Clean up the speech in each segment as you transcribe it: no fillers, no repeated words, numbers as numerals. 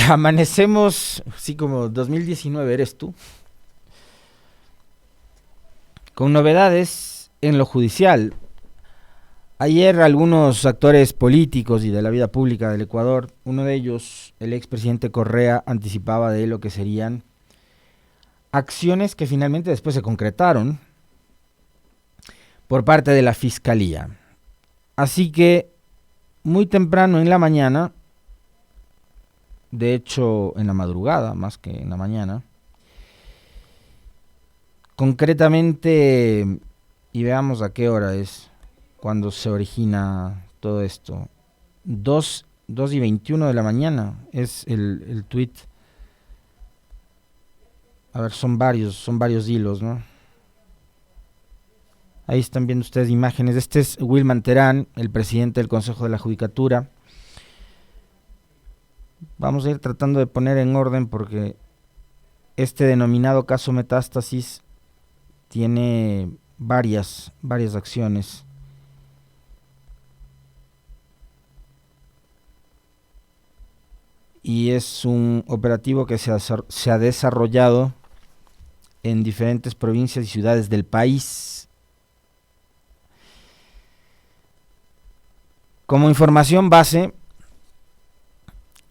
Amanecemos, así como 2019 eres tú, con novedades en lo judicial. Ayer algunos actores políticos y de la vida pública del Ecuador, uno de ellos, el expresidente Correa, anticipaba de lo que serían acciones que finalmente después se concretaron por parte de la Fiscalía. Así que muy temprano en la mañana, de hecho en la madrugada más que en la mañana, concretamente, y veamos a qué hora es cuando se origina todo esto, 2:21 de la mañana es el tuit. A ver, son varios hilos, ¿no? Ahí están viendo ustedes imágenes. Este es Wilman Terán, el presidente del Consejo de la Judicatura. Vamos a ir tratando de poner en orden porque este denominado caso Metástasis tiene varias acciones. Y es un operativo que se ha desarrollado en diferentes provincias y ciudades del país. Como información base,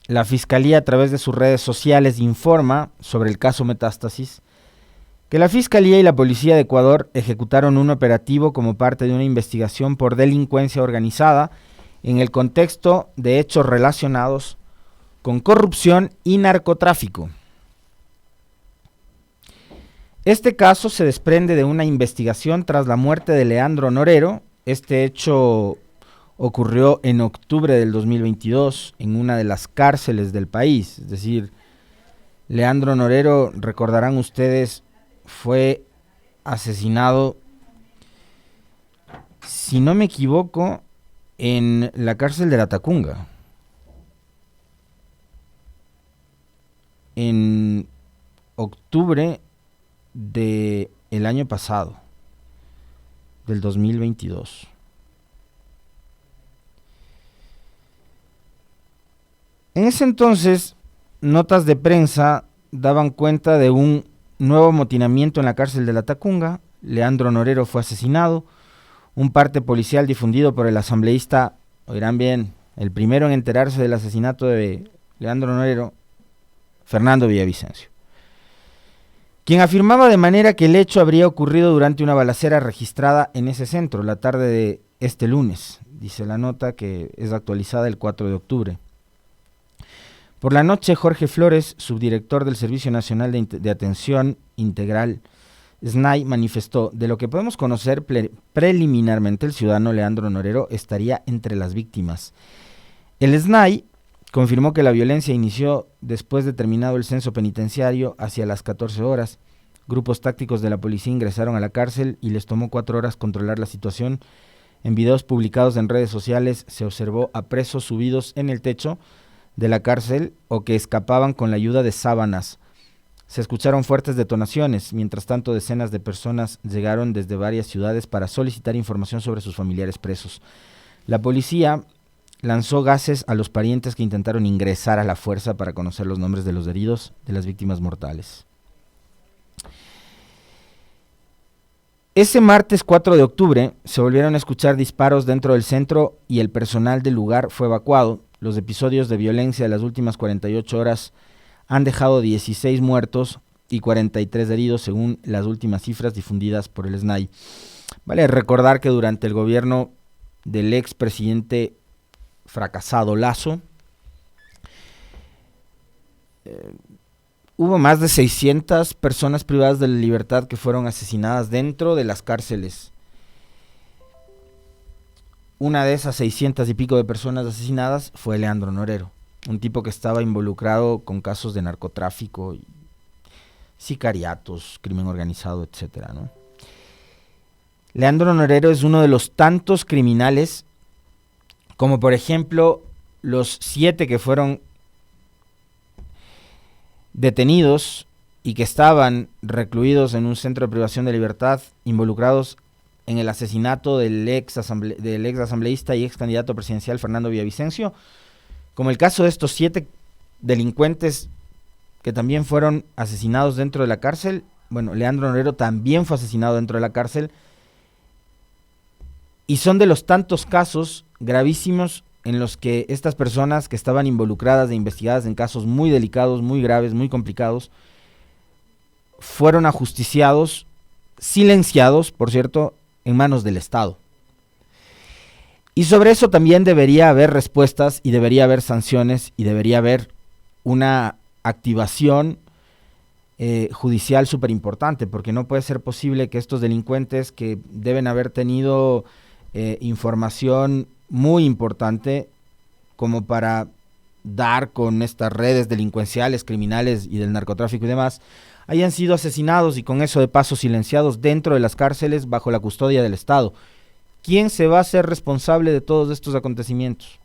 la Fiscalía a través de sus redes sociales informa sobre el caso Metástasis que la Fiscalía y la Policía de Ecuador ejecutaron un operativo como parte de una investigación por delincuencia organizada en el contexto de hechos relacionados con corrupción y narcotráfico. Este caso se desprende de una investigación tras la muerte de Leandro Norero. Este hecho ocurrió en octubre del 2022 en una de las cárceles del país. Es decir, Leandro Norero, recordarán ustedes, fue asesinado, si no me equivoco, en la cárcel de la Tacunga. En octubre del año pasado, del 2022. En ese entonces, notas de prensa daban cuenta de un nuevo amotinamiento en la cárcel de la Tacunga. Leandro Norero fue asesinado. Un parte policial difundido por el asambleísta, oirán bien, el primero en enterarse del asesinato de Leandro Norero, Fernando Villavicencio, quien afirmaba de manera que el hecho habría ocurrido durante una balacera registrada en ese centro la tarde de este lunes, dice la nota que es actualizada el 4 de octubre. Por la noche, Jorge Flores, subdirector del Servicio Nacional de Atención Integral, SNAI, manifestó: de lo que podemos conocer preliminarmente, el ciudadano Leandro Norero estaría entre las víctimas. El SNAI confirmó que la violencia inició después de terminado el censo penitenciario hacia las 14 horas. Grupos tácticos de la policía ingresaron a la cárcel y les tomó 4 horas controlar la situación. En videos publicados en redes sociales se observó a presos subidos en el techo de la cárcel o que escapaban con la ayuda de sábanas. Se escucharon fuertes detonaciones. Mientras tanto, decenas de personas llegaron desde varias ciudades para solicitar información sobre sus familiares presos. La policía lanzó gases a los parientes que intentaron ingresar a la fuerza para conocer los nombres de los heridos, de las víctimas mortales. Ese martes 4 de octubre se volvieron a escuchar disparos dentro del centro y el personal del lugar fue evacuado. Los episodios de violencia de las últimas 48 horas han dejado 16 muertos y 43 heridos según las últimas cifras difundidas por el SNAI. Vale recordar que durante el gobierno del expresidente fracasado Lasso, hubo más de 600 personas privadas de la libertad que fueron asesinadas dentro de las cárceles. Una de esas 600 y pico de personas asesinadas fue Leandro Norero, un tipo que estaba involucrado con casos de narcotráfico, sicariatos, crimen organizado, etcétera, ¿no? Leandro Norero es uno de los tantos criminales, como por ejemplo los 7 que fueron detenidos y que estaban recluidos en un centro de privación de libertad, involucrados en el asesinato del ex asambleísta y ex candidato presidencial Fernando Villavicencio, como el caso de estos 7 delincuentes que también fueron asesinados dentro de la cárcel. Bueno, Leandro Norero también fue asesinado dentro de la cárcel. Y son de los tantos casos gravísimos en los que estas personas que estaban involucradas e investigadas en casos muy delicados, muy graves, muy complicados, fueron ajusticiados, silenciados, por cierto, en manos del Estado. Y sobre eso también debería haber respuestas y debería haber sanciones y debería haber una activación judicial súper importante, porque no puede ser posible que estos delincuentes que deben haber tenido información muy importante como para dar con estas redes delincuenciales, criminales y del narcotráfico y demás, hayan sido asesinados y con eso de paso silenciados dentro de las cárceles bajo la custodia del Estado. ¿Quién se va a hacer responsable de todos estos acontecimientos?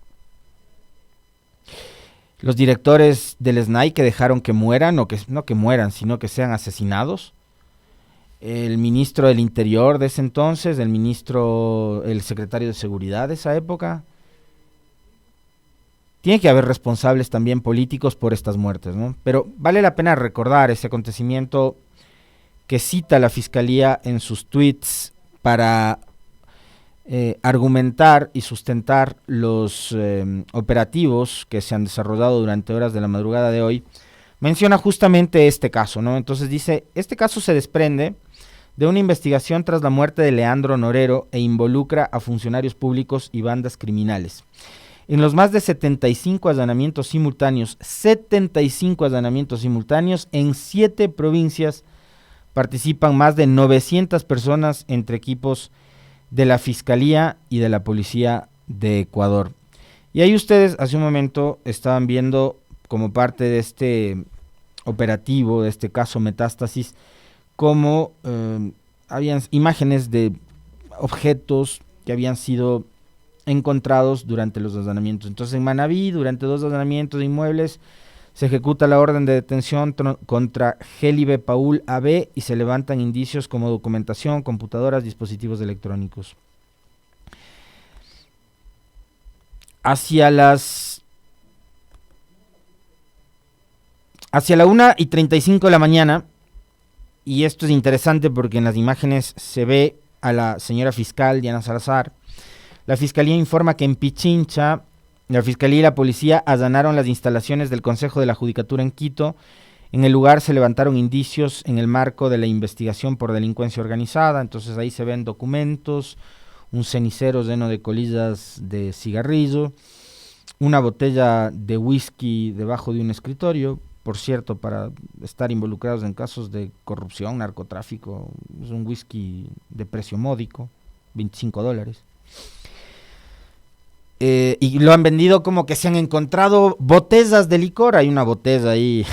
Los directores del SNAI que dejaron que mueran, o que no que mueran, sino que sean asesinados. El ministro del Interior de ese entonces, el secretario de Seguridad de esa época. Tiene que haber responsables también políticos por estas muertes, ¿no? Pero vale la pena recordar ese acontecimiento que cita la Fiscalía en sus tweets para argumentar y sustentar los operativos que se han desarrollado durante horas de la madrugada de hoy. Menciona justamente este caso, ¿no? Entonces dice, este caso se desprende de una investigación tras la muerte de Leandro Norero e involucra a funcionarios públicos y bandas criminales. En los más de 75 allanamientos simultáneos en 7 provincias participan más de 900 personas entre equipos de la Fiscalía y de la Policía de Ecuador. Y ahí ustedes hace un momento estaban viendo como parte de este operativo, de este caso Metástasis, como habían imágenes de objetos que habían sido encontrados durante los allanamientos. Entonces en Manabí, durante 2 allanamientos de inmuebles, se ejecuta la orden de detención contra Gélibe Paul AB y se levantan indicios como documentación, computadoras, dispositivos electrónicos. Hacia la 1:35 de la mañana, y esto es interesante porque en las imágenes se ve a la señora fiscal Diana Salazar, la Fiscalía informa que en Pichincha, la Fiscalía y la Policía allanaron las instalaciones del Consejo de la Judicatura en Quito. En el lugar se levantaron indicios en el marco de la investigación por delincuencia organizada. Entonces ahí se ven documentos, un cenicero lleno de colillas de cigarrillo, una botella de whisky debajo de un escritorio, por cierto, para estar involucrados en casos de corrupción, narcotráfico. Es un whisky de precio módico, $25. Y lo han vendido como que se han encontrado botellas de licor. Hay una botella ahí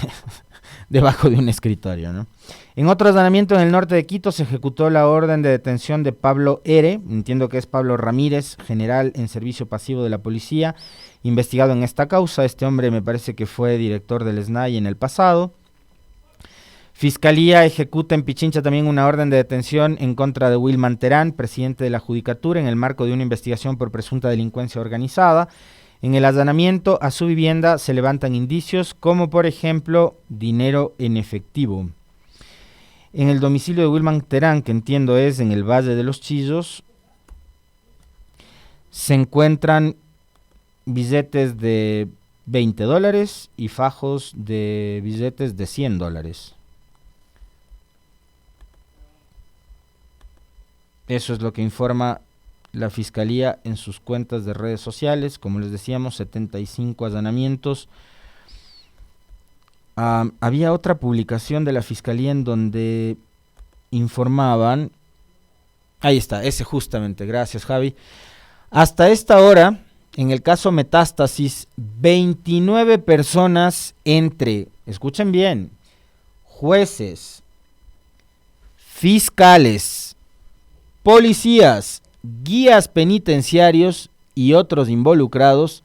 debajo de un escritorio, ¿no? En otro allanamiento en el norte de Quito se ejecutó la orden de detención de Pablo R., entiendo que es Pablo Ramírez, general en servicio pasivo de la policía, investigado en esta causa. Este hombre me parece que fue director del SNAI en el pasado. Fiscalía ejecuta en Pichincha también una orden de detención en contra de Wilman Terán, presidente de la Judicatura, en el marco de una investigación por presunta delincuencia organizada. En el allanamiento a su vivienda se levantan indicios como, por ejemplo, dinero en efectivo. En el domicilio de Wilman Terán, que entiendo es en el Valle de los Chillos, se encuentran billetes de $20 y fajos de billetes de $100. Eso es lo que informa la Fiscalía en sus cuentas de redes sociales. Como les decíamos, 75 allanamientos. Había otra publicación de la Fiscalía en donde informaban, ahí está, ese justamente, gracias Javi. Hasta esta hora, en el caso Metástasis, 29 personas entre, escuchen bien, jueces, fiscales, policías, guías penitenciarios y otros involucrados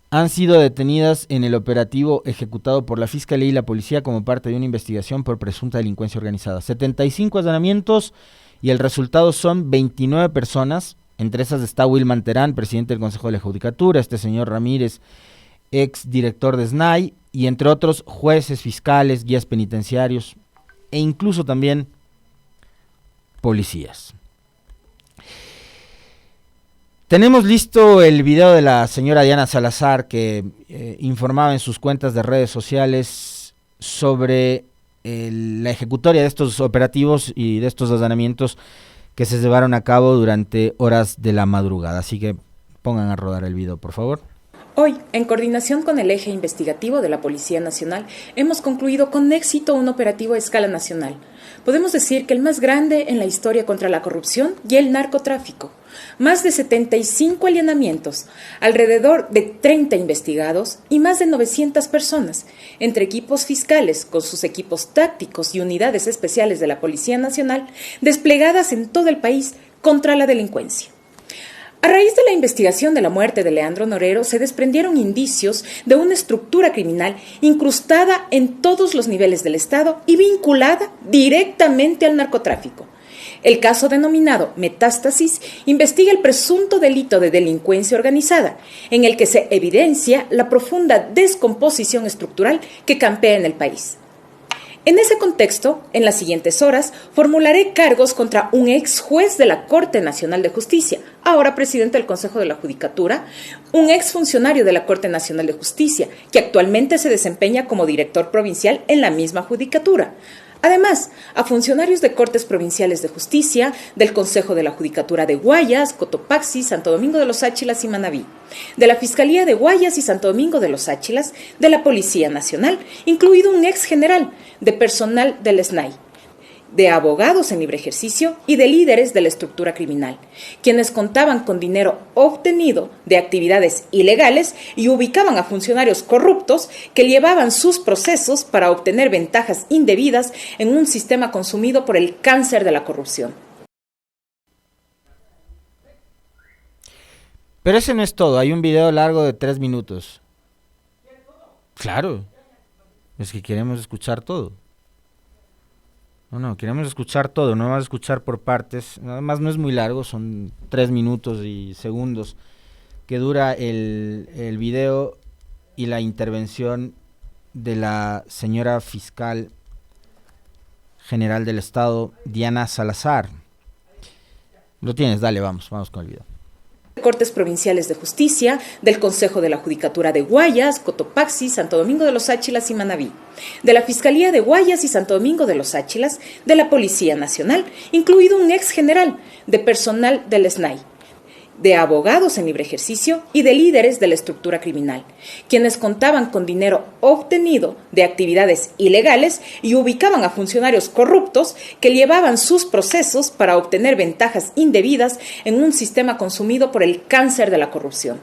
han sido detenidas en el operativo ejecutado por la Fiscalía y la Policía como parte de una investigación por presunta delincuencia organizada. 75 allanamientos y el resultado son 29 personas. Entre esas está Wilman Terán, presidente del Consejo de la Judicatura, este señor Ramírez, ex director de SNAI, y entre otros jueces, fiscales, guías penitenciarios e incluso también policías. Tenemos listo el video de la señora Diana Salazar que informaba en sus cuentas de redes sociales sobre la ejecutoria de estos operativos y de estos allanamientos que se llevaron a cabo durante horas de la madrugada. Así que pongan a rodar el video, por favor. Hoy, en coordinación con el eje investigativo de la Policía Nacional, hemos concluido con éxito un operativo a escala nacional. Podemos decir que el más grande en la historia contra la corrupción y el narcotráfico. Más de 75 allanamientos, alrededor de 30 investigados y más de 900 personas, entre equipos fiscales con sus equipos tácticos y unidades especiales de la Policía Nacional, desplegadas en todo el país contra la delincuencia. A raíz de la investigación de la muerte de Leandro Norero, se desprendieron indicios de una estructura criminal incrustada en todos los niveles del Estado y vinculada directamente al narcotráfico. El caso denominado Metástasis investiga el presunto delito de delincuencia organizada, en el que se evidencia la profunda descomposición estructural que campea en el país. En ese contexto, en las siguientes horas, formularé cargos contra un ex juez de la Corte Nacional de Justicia, ahora presidente del Consejo de la Judicatura, un ex funcionario de la Corte Nacional de Justicia, que actualmente se desempeña como director provincial en la misma Judicatura. Además, a funcionarios de Cortes Provinciales de Justicia, del Consejo de la Judicatura de Guayas, Cotopaxi, Santo Domingo de los Áchilas y Manabí, de la Fiscalía de Guayas y Santo Domingo de los Áchilas, de la Policía Nacional, incluido un ex general, de personal del SNAI, de abogados en libre ejercicio y de líderes de la estructura criminal, quienes contaban con dinero obtenido de actividades ilegales y ubicaban a funcionarios corruptos que llevaban sus procesos para obtener ventajas indebidas en un sistema consumido por el cáncer de la corrupción. Pero ese no es todo, hay un video largo de 3 minutos. Claro, es que queremos escuchar todo. No, queremos escuchar todo, no vamos a escuchar por partes. Además no es muy largo, son 3 minutos y segundos que dura el video y la intervención de la señora fiscal general del Estado, Diana Salazar. Lo tienes, dale, vamos con el video. Cortes Provinciales de Justicia, del Consejo de la Judicatura de Guayas, Cotopaxi, Santo Domingo de los Áchilas y Manabí, de la Fiscalía de Guayas y Santo Domingo de los Áchilas, de la Policía Nacional, incluido un ex general, de personal del SNAI, de abogados en libre ejercicio y de líderes de la estructura criminal, quienes contaban con dinero obtenido de actividades ilegales y ubicaban a funcionarios corruptos que llevaban sus procesos para obtener ventajas indebidas en un sistema consumido por el cáncer de la corrupción.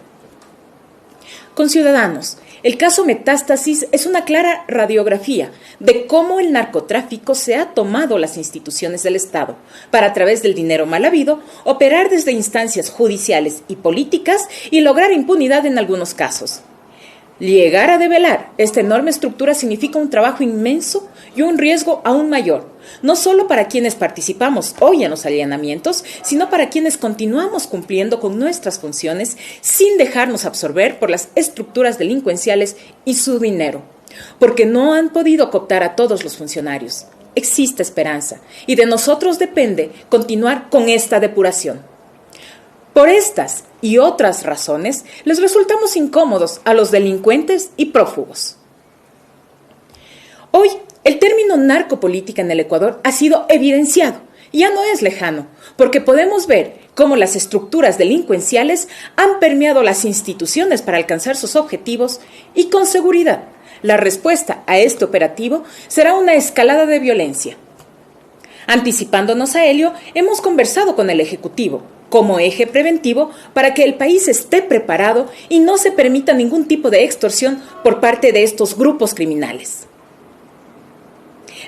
Conciudadanos, el caso Metástasis es una clara radiografía de cómo el narcotráfico se ha tomado las instituciones del Estado para, a través del dinero mal habido, operar desde instancias judiciales y políticas y lograr impunidad en algunos casos. Llegar a develar esta enorme estructura significa un trabajo inmenso y un riesgo aún mayor, no solo para quienes participamos hoy en los allanamientos, sino para quienes continuamos cumpliendo con nuestras funciones sin dejarnos absorber por las estructuras delincuenciales y su dinero, porque no han podido cooptar a todos los funcionarios. Existe esperanza y de nosotros depende continuar con esta depuración. Por estas y otras razones, les resultamos incómodos a los delincuentes y prófugos. Hoy, el término narcopolítica en el Ecuador ha sido evidenciado, y ya no es lejano, porque podemos ver cómo las estructuras delincuenciales han permeado las instituciones para alcanzar sus objetivos y con seguridad, la respuesta a este operativo será una escalada de violencia. Anticipándonos a ello, hemos conversado con el Ejecutivo, como eje preventivo para que el país esté preparado y no se permita ningún tipo de extorsión por parte de estos grupos criminales.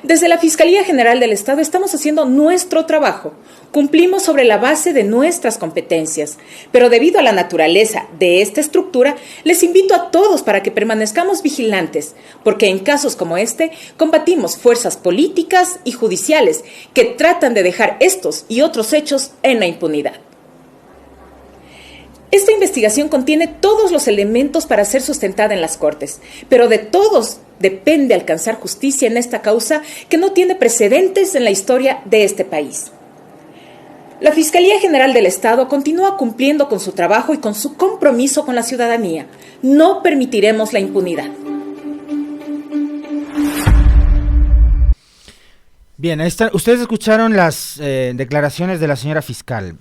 Desde la Fiscalía General del Estado estamos haciendo nuestro trabajo, cumplimos sobre la base de nuestras competencias, pero debido a la naturaleza de esta estructura, les invito a todos para que permanezcamos vigilantes, porque en casos como este combatimos fuerzas políticas y judiciales que tratan de dejar estos y otros hechos en la impunidad. Esta investigación contiene todos los elementos para ser sustentada en las Cortes, pero de todos depende alcanzar justicia en esta causa que no tiene precedentes en la historia de este país. La Fiscalía General del Estado continúa cumpliendo con su trabajo y con su compromiso con la ciudadanía. No permitiremos la impunidad. Bien, ahí está. Ustedes escucharon las declaraciones de la señora fiscal.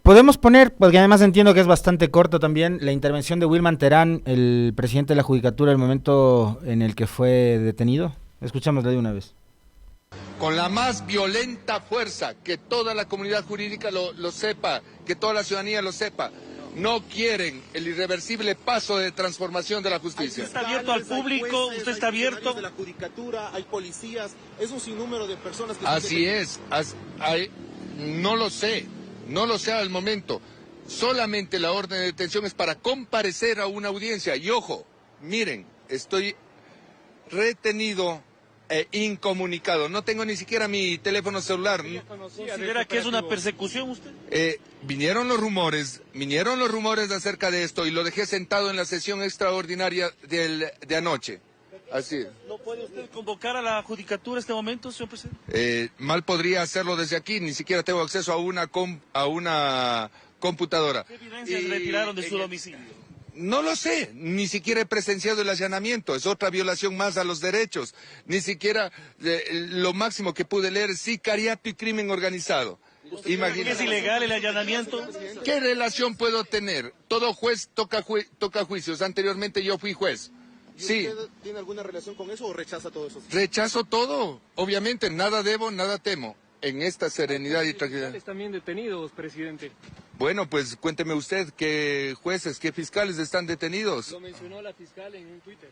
Podemos poner, porque además entiendo que es bastante corto también, la intervención de Wilman Terán, el presidente de la Judicatura, el momento en el que fue detenido. Escuchámosle de una vez. Con la más violenta fuerza, que toda la comunidad jurídica lo sepa, que toda la ciudadanía lo sepa. No quieren el irreversible paso de transformación de la justicia. ¿Usted está abierto al público? ¿Usted está abierto? De la judicatura, hay policías, es un sinnúmero de personas que... Así es, no lo sé al momento. Solamente la orden de detención es para comparecer a una audiencia. Y ojo, miren, estoy retenido e incomunicado. No tengo ni siquiera mi teléfono celular. ¿Considera que es una persecución usted? Vinieron los rumores acerca de esto y lo dejé sentado en la sesión extraordinaria de anoche. Así es. ¿No puede usted convocar a la judicatura en este momento, señor presidente? Mal podría hacerlo desde aquí, ni siquiera tengo acceso a una computadora. ¿Qué evidencias retiraron de su domicilio? No lo sé, ni siquiera he presenciado el allanamiento, es otra violación más a los derechos. Ni siquiera lo máximo que pude leer es sicariato y crimen organizado. ¿Es ilegal el allanamiento? ¿Qué relación puedo tener? Todo juez toca juicios, anteriormente yo fui juez. Sí. ¿Usted tiene alguna relación con eso o rechaza todo eso? Rechazo todo, obviamente, nada debo, nada temo, en esta serenidad y tranquilidad. ¿Fiscales también detenidos, presidente? Bueno, pues cuénteme usted qué jueces, qué fiscales están detenidos. Lo mencionó la fiscal en un Twitter.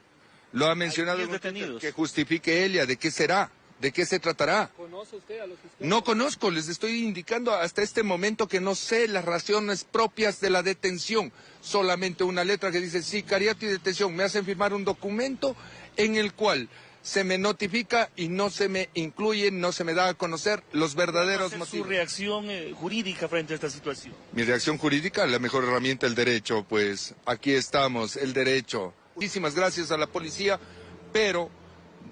Lo ha mencionado en un Twitter, que justifique ella, ¿de qué será? ¿De qué se tratará? ¿Conoce usted a los fiscales? No conozco, les estoy indicando hasta este momento que no sé las razones propias de la detención. Solamente una letra que dice sicariato y detención. Me hacen firmar un documento en el cual se me notifica y no se me incluye, no se me da a conocer los verdaderos motivos. ¿Su reacción jurídica frente a esta situación? Mi reacción jurídica, la mejor herramienta, el derecho, pues aquí estamos, el derecho. Muchísimas gracias a la policía, pero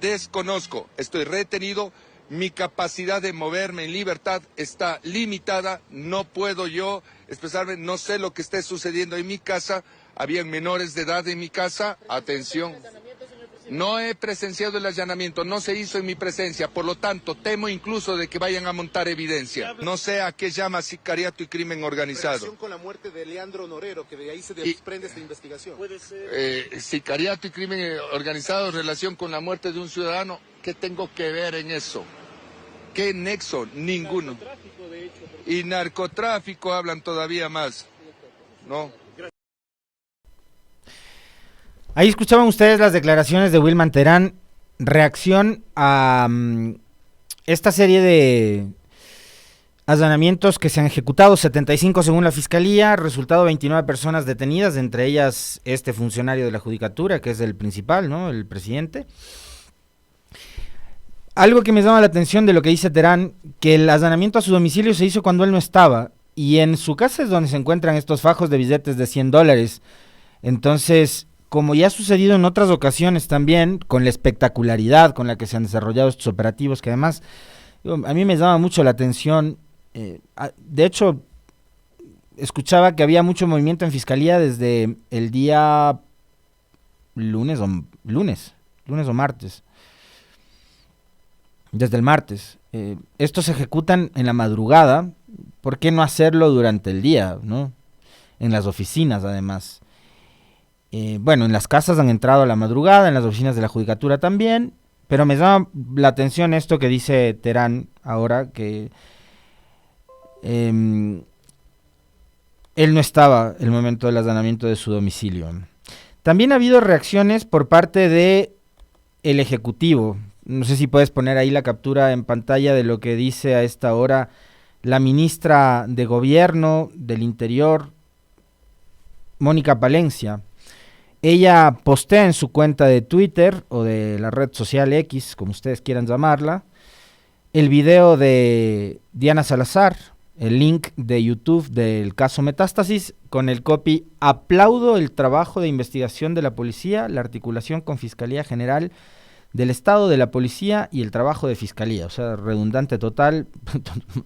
desconozco, estoy retenido, mi capacidad de moverme en libertad está limitada, no puedo yo expresarme, no sé lo que esté sucediendo en mi casa, habían menores de edad en mi casa, atención. No he presenciado el allanamiento, no se hizo en mi presencia, por lo tanto temo incluso de que vayan a montar evidencia. No sé a qué llama sicariato y crimen organizado. Relación con la muerte de Leandro Norero, que de ahí se desprende esta investigación. Puede ser. Sicariato y crimen organizado, relación con la muerte de un ciudadano, ¿qué tengo que ver en eso? ¿Qué nexo? Ninguno. Narcotráfico, de hecho. Y narcotráfico hablan todavía más, ¿no? Ahí escuchaban ustedes las declaraciones de Wilman Terán, reacción a esta serie de allanamientos que se han ejecutado, 75 según la Fiscalía, resultado 29 personas detenidas, entre ellas este funcionario de la Judicatura, que es el principal, ¿no? El presidente. Algo que me llama la atención de lo que dice Terán, que el allanamiento a su domicilio se hizo cuando él no estaba, y en su casa es donde se encuentran estos fajos de billetes de $100. Entonces, como ya ha sucedido en otras ocasiones también, con la espectacularidad con la que se han desarrollado estos operativos, que además a mí me llama mucho la atención, de hecho, escuchaba que había mucho movimiento en Fiscalía desde el día lunes o martes, desde el martes. Estos se ejecutan en la madrugada, ¿por qué no hacerlo durante el día, no? En las oficinas, además. Bueno, en las casas han entrado a la madrugada, en las oficinas de la Judicatura también, pero me llama la atención esto que dice Terán ahora, que él no estaba el momento del allanamiento de su domicilio. También ha habido reacciones por parte de el Ejecutivo. No sé si puedes poner ahí la captura en pantalla de lo que dice a esta hora la ministra de Gobierno del Interior, Mónica Palencia. Ella postea en su cuenta de Twitter o de la red social X, como ustedes quieran llamarla, el video de Diana Salazar, el link de YouTube del caso Metástasis con el copy: aplaudo el trabajo de investigación de la policía, la articulación con Fiscalía General del Estado, de la Policía y el trabajo de Fiscalía. O sea, redundante total,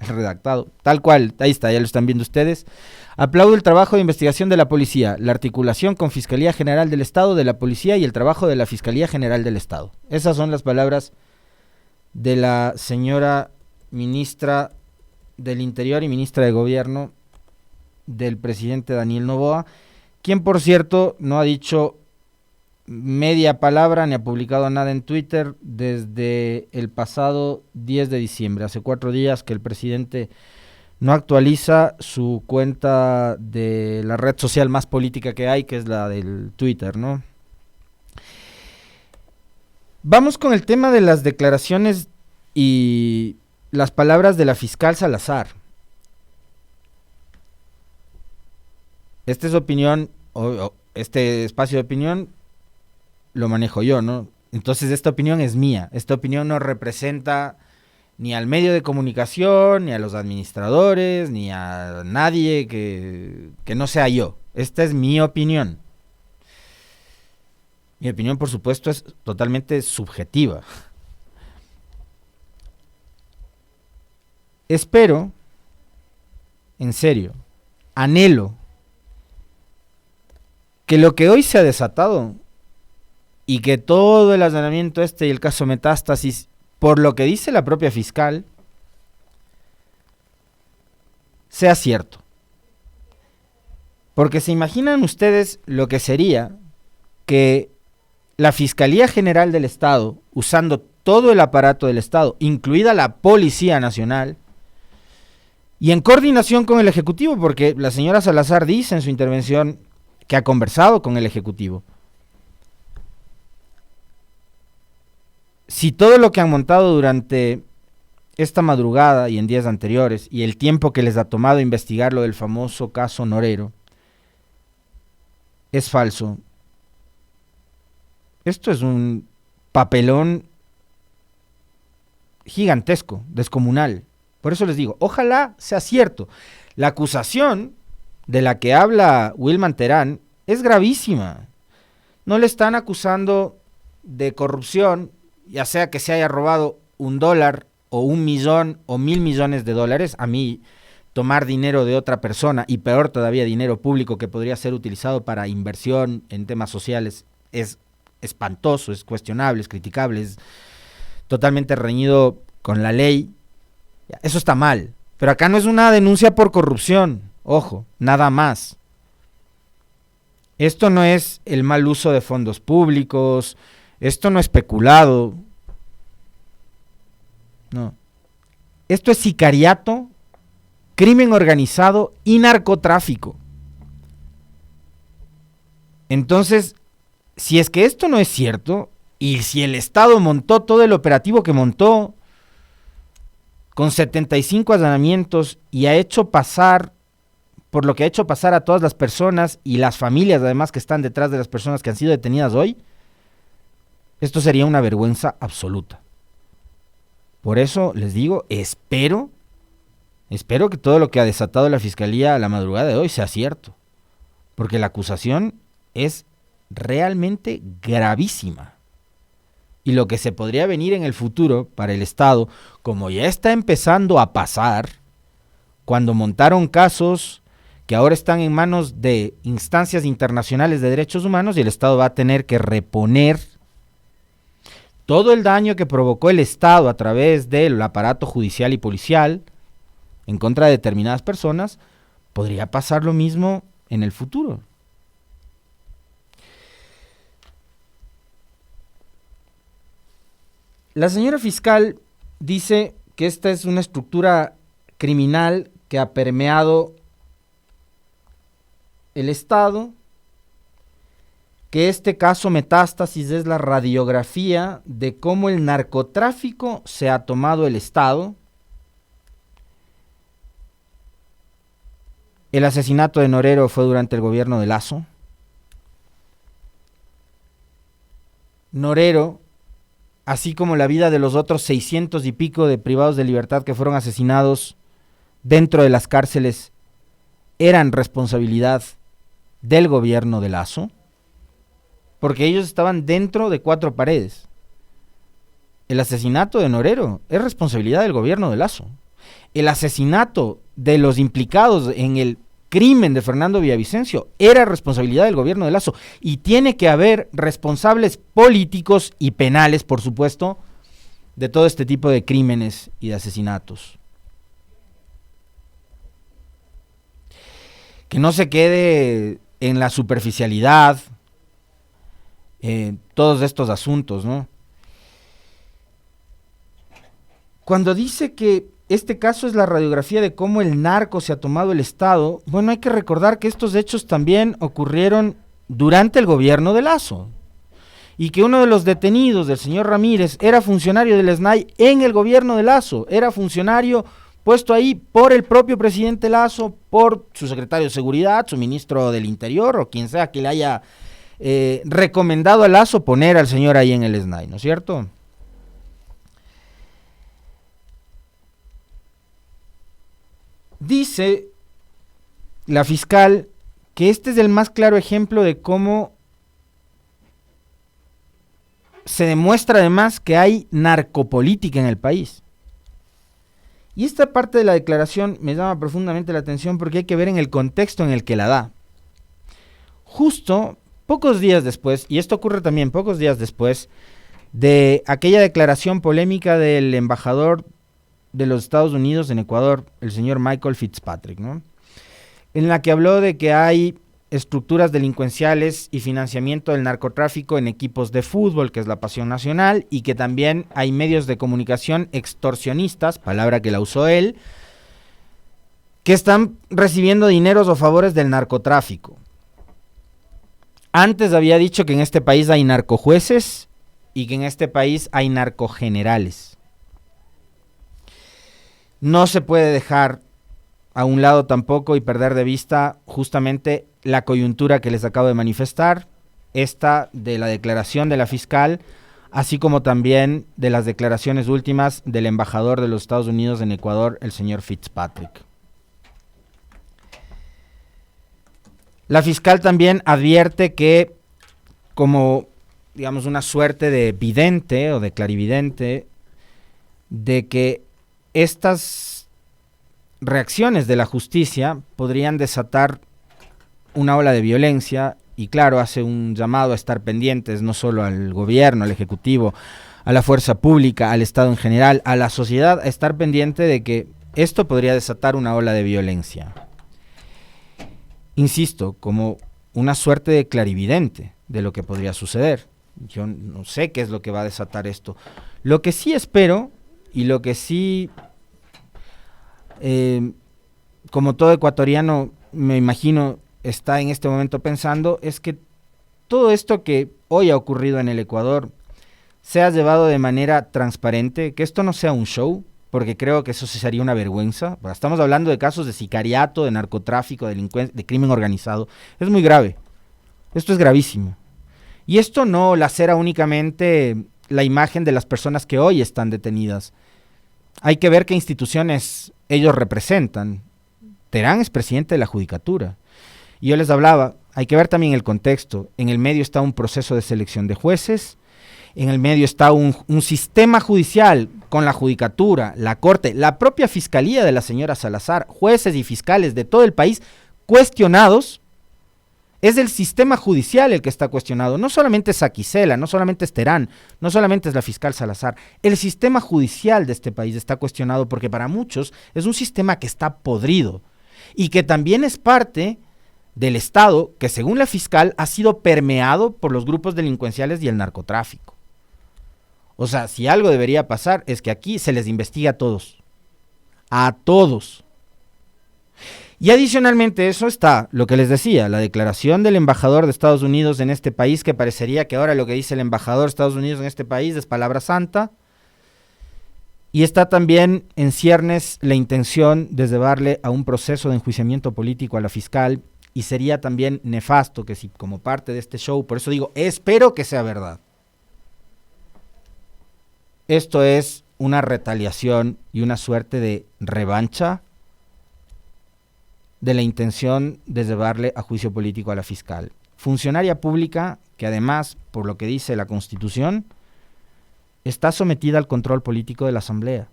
redactado, tal cual, ahí está, ya lo están viendo ustedes. Aplaudo el trabajo de investigación de la Policía, la articulación con Fiscalía General del Estado, de la Policía y el trabajo de la Fiscalía General del Estado. Esas son las palabras de la señora ministra del Interior y ministra de Gobierno del presidente Daniel Noboa, quien por cierto no ha dicho media palabra ni ha publicado nada en Twitter desde el pasado 10 de diciembre. Hace 4 días que el presidente no actualiza su cuenta de la red social más política que hay, que es la del Twitter, ¿no? Vamos con el tema de las declaraciones y las palabras de la fiscal Salazar. Esta es opinión, este espacio de opinión lo manejo yo, ¿no? Entonces esta opinión es mía. Esta opinión no representa ni al medio de comunicación, ni a los administradores, ni a nadie que no sea yo. Esta es mi opinión. Mi opinión, por supuesto, es totalmente subjetiva. Espero, en serio, anhelo que lo que hoy se ha desatado y que todo el allanamiento y el caso Metástasis, por lo que dice la propia fiscal, sea cierto. Porque se imaginan ustedes lo que sería que la Fiscalía General del Estado, usando todo el aparato del Estado, incluida la Policía Nacional, y en coordinación con el Ejecutivo, porque la señora Salazar dice en su intervención que ha conversado con el Ejecutivo. Si todo lo que han montado durante esta madrugada y en días anteriores, y el tiempo que les ha tomado investigar lo del famoso caso Norero, es falso, esto es un papelón gigantesco, descomunal. Por eso les digo, ojalá sea cierto. La acusación de la que habla Wilman Terán es gravísima. No le están acusando de corrupción, ya sea que se haya robado $1 o 1 millón o 1.000 millones de dólares. A mí, tomar dinero de otra persona, y peor todavía dinero público que podría ser utilizado para inversión en temas sociales, es espantoso, es cuestionable, es criticable, es totalmente reñido con la ley. Eso está mal, pero acá no es una denuncia por corrupción, ojo, nada más. Esto no es el mal uso de fondos públicos, esto no es peculado, no. Esto es sicariato, crimen organizado y narcotráfico. Entonces, si es que esto no es cierto, y si el Estado montó todo el operativo que montó, con 75 allanamientos, y ha hecho pasar, por lo que ha hecho pasar a todas las personas y las familias además que están detrás de las personas que han sido detenidas hoy, esto sería una vergüenza absoluta. Por eso les digo, espero que todo lo que ha desatado la Fiscalía a la madrugada de hoy sea cierto, porque la acusación es realmente gravísima. Y lo que se podría venir en el futuro para el Estado, como ya está empezando a pasar, cuando montaron casos que ahora están en manos de instancias internacionales de derechos humanos, y el Estado va a tener que reponer todo el daño que provocó el Estado a través del aparato judicial y policial en contra de determinadas personas, podría pasar lo mismo en el futuro. La señora fiscal dice que esta es una estructura criminal que ha permeado el Estado, que este caso Metástasis es la radiografía de cómo el narcotráfico se ha tomado el Estado. El asesinato de Norero fue durante el gobierno de Lasso. Norero, así como la vida de los otros 600 y pico de privados de libertad que fueron asesinados dentro de las cárceles eran responsabilidad del gobierno de Lasso, porque ellos estaban dentro de 4 paredes. El asesinato de Norero es responsabilidad del gobierno de Lasso. El asesinato de los implicados en el crimen de Fernando Villavicencio era responsabilidad del gobierno de Lasso, y tiene que haber responsables políticos y penales, por supuesto, de todo este tipo de crímenes y de asesinatos. Que no se quede en la superficialidad todos estos asuntos, ¿no? Cuando dice que este caso es la radiografía de cómo el narco se ha tomado el Estado, bueno, hay que recordar que estos hechos también ocurrieron durante el gobierno de Lasso, y que uno de los detenidos, del señor Ramírez, era funcionario del SNAI en el gobierno de Lasso, era funcionario puesto ahí por el propio presidente Lasso, por su secretario de Seguridad, su ministro del Interior, o quien sea que le haya recomendado a Lasso poner al señor ahí en el SNAI, ¿no es cierto? Dice la fiscal que este es el más claro ejemplo de cómo se demuestra además que hay narcopolítica en el país. Y esta parte de la declaración me llama profundamente la atención porque hay que ver en el contexto en el que la da. Justo pocos días después, y esto ocurre también pocos días después, de aquella declaración polémica del embajador de los Estados Unidos en Ecuador, el señor Michael Fitzpatrick, ¿no? En la que habló de que hay estructuras delincuenciales y financiamiento del narcotráfico en equipos de fútbol, que es la pasión nacional, y que también hay medios de comunicación extorsionistas, palabra que la usó él, que están recibiendo dineros o favores del narcotráfico. Antes había dicho que en este país hay narcojueces y que en este país hay narcogenerales. No se puede dejar a un lado tampoco y perder de vista justamente la coyuntura que les acabo de manifestar, esta de la declaración de la fiscal, así como también de las declaraciones últimas del embajador de los Estados Unidos en Ecuador, el señor Fitzpatrick. La fiscal también advierte que, como digamos una suerte de vidente o de clarividente, de que estas reacciones de la justicia podrían desatar una ola de violencia, y claro, hace un llamado a estar pendientes no solo al gobierno, al ejecutivo, a la fuerza pública, al Estado en general, a la sociedad, a estar pendiente de que esto podría desatar una ola de violencia. Insisto, como una suerte de clarividente de lo que podría suceder. Yo no sé qué es lo que va a desatar esto. Lo que sí espero, y lo que sí, como todo ecuatoriano, me imagino, está en este momento pensando, es que todo esto que hoy ha ocurrido en el Ecuador sea llevado de manera transparente, que esto no sea un show, porque creo que eso sería una vergüenza. Estamos hablando de casos de sicariato, de narcotráfico, de delincuencia, de crimen organizado. Es muy grave. Esto es gravísimo. Y esto no lacera únicamente la imagen de las personas que hoy están detenidas. Hay que ver qué instituciones ellos representan. Terán es presidente de la Judicatura. Y yo les hablaba, hay que ver también el contexto. En el medio está un proceso de selección de jueces, en el medio está un sistema judicial con la Judicatura, la Corte, la propia Fiscalía de la señora Salazar, jueces y fiscales de todo el país cuestionados. Es el sistema judicial el que está cuestionado, no solamente es Aquisela, no solamente es Terán, no solamente es la fiscal Salazar, el sistema judicial de este país está cuestionado porque para muchos es un sistema que está podrido y que también es parte del Estado que, según la fiscal, ha sido permeado por los grupos delincuenciales y el narcotráfico. O sea, si algo debería pasar es que aquí se les investiga a todos. A todos. Y adicionalmente eso está, lo que les decía, la declaración del embajador de Estados Unidos en este país, que parecería que ahora lo que dice el embajador de Estados Unidos en este país es palabra santa. Y está también en ciernes la intención de llevarle a un proceso de enjuiciamiento político a la fiscal, y sería también nefasto que si como parte de este show, por eso digo, espero que sea verdad. Esto es una retaliación y una suerte de revancha de la intención de llevarle a juicio político a la fiscal. Funcionaria pública que además, por lo que dice la Constitución, está sometida al control político de la Asamblea.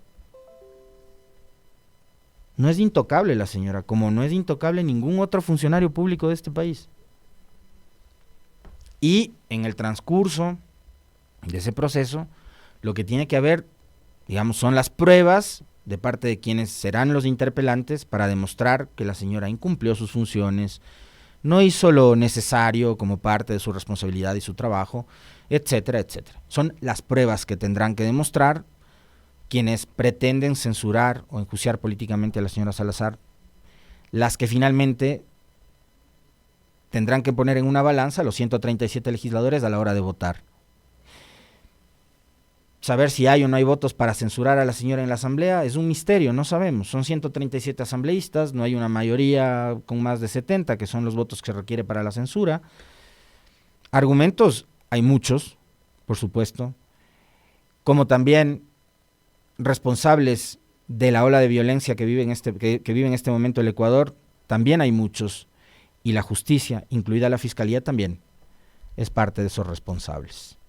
No es intocable la señora, como no es intocable ningún otro funcionario público de este país. Y en el transcurso de ese proceso, lo que tiene que haber, digamos, son las pruebas de parte de quienes serán los interpelantes para demostrar que la señora incumplió sus funciones, no hizo lo necesario como parte de su responsabilidad y su trabajo, etcétera, etcétera. Son las pruebas que tendrán que demostrar quienes pretenden censurar o enjuiciar políticamente a la señora Salazar, las que finalmente tendrán que poner en una balanza los 137 legisladores a la hora de votar. Saber si hay o no hay votos para censurar a la señora en la asamblea es un misterio, no sabemos. Son 137 asambleístas, no hay una mayoría con más de 70, que son los votos que se requiere para la censura. Argumentos hay muchos, por supuesto, como también responsables de la ola de violencia que vive en este momento el Ecuador, también hay muchos, y la justicia, incluida la fiscalía también, es parte de esos responsables.